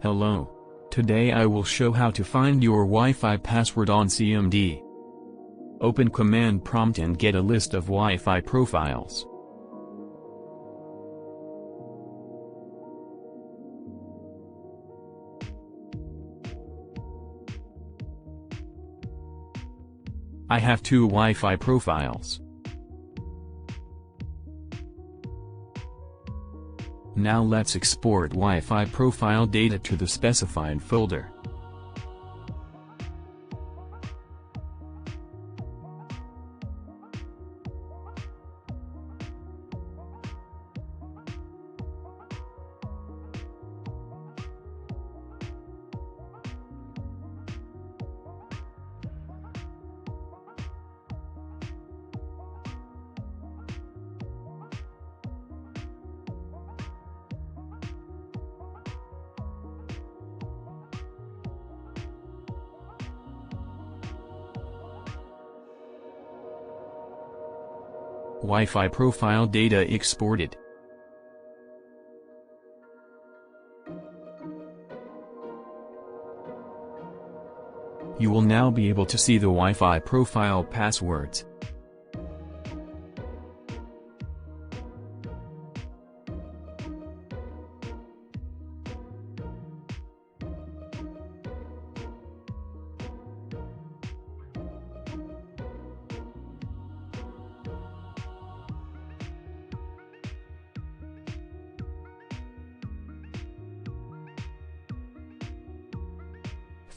Hello. Today I will show how to find your Wi-Fi password on CMD. Open command prompt and get a list of Wi-Fi profiles. I have 2 Wi-Fi profiles. Now let's export Wi-Fi profile data to the specified folder. Wi-Fi profile data exported. You will now be able to see the Wi-Fi profile passwords.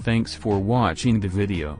Thanks for watching the video.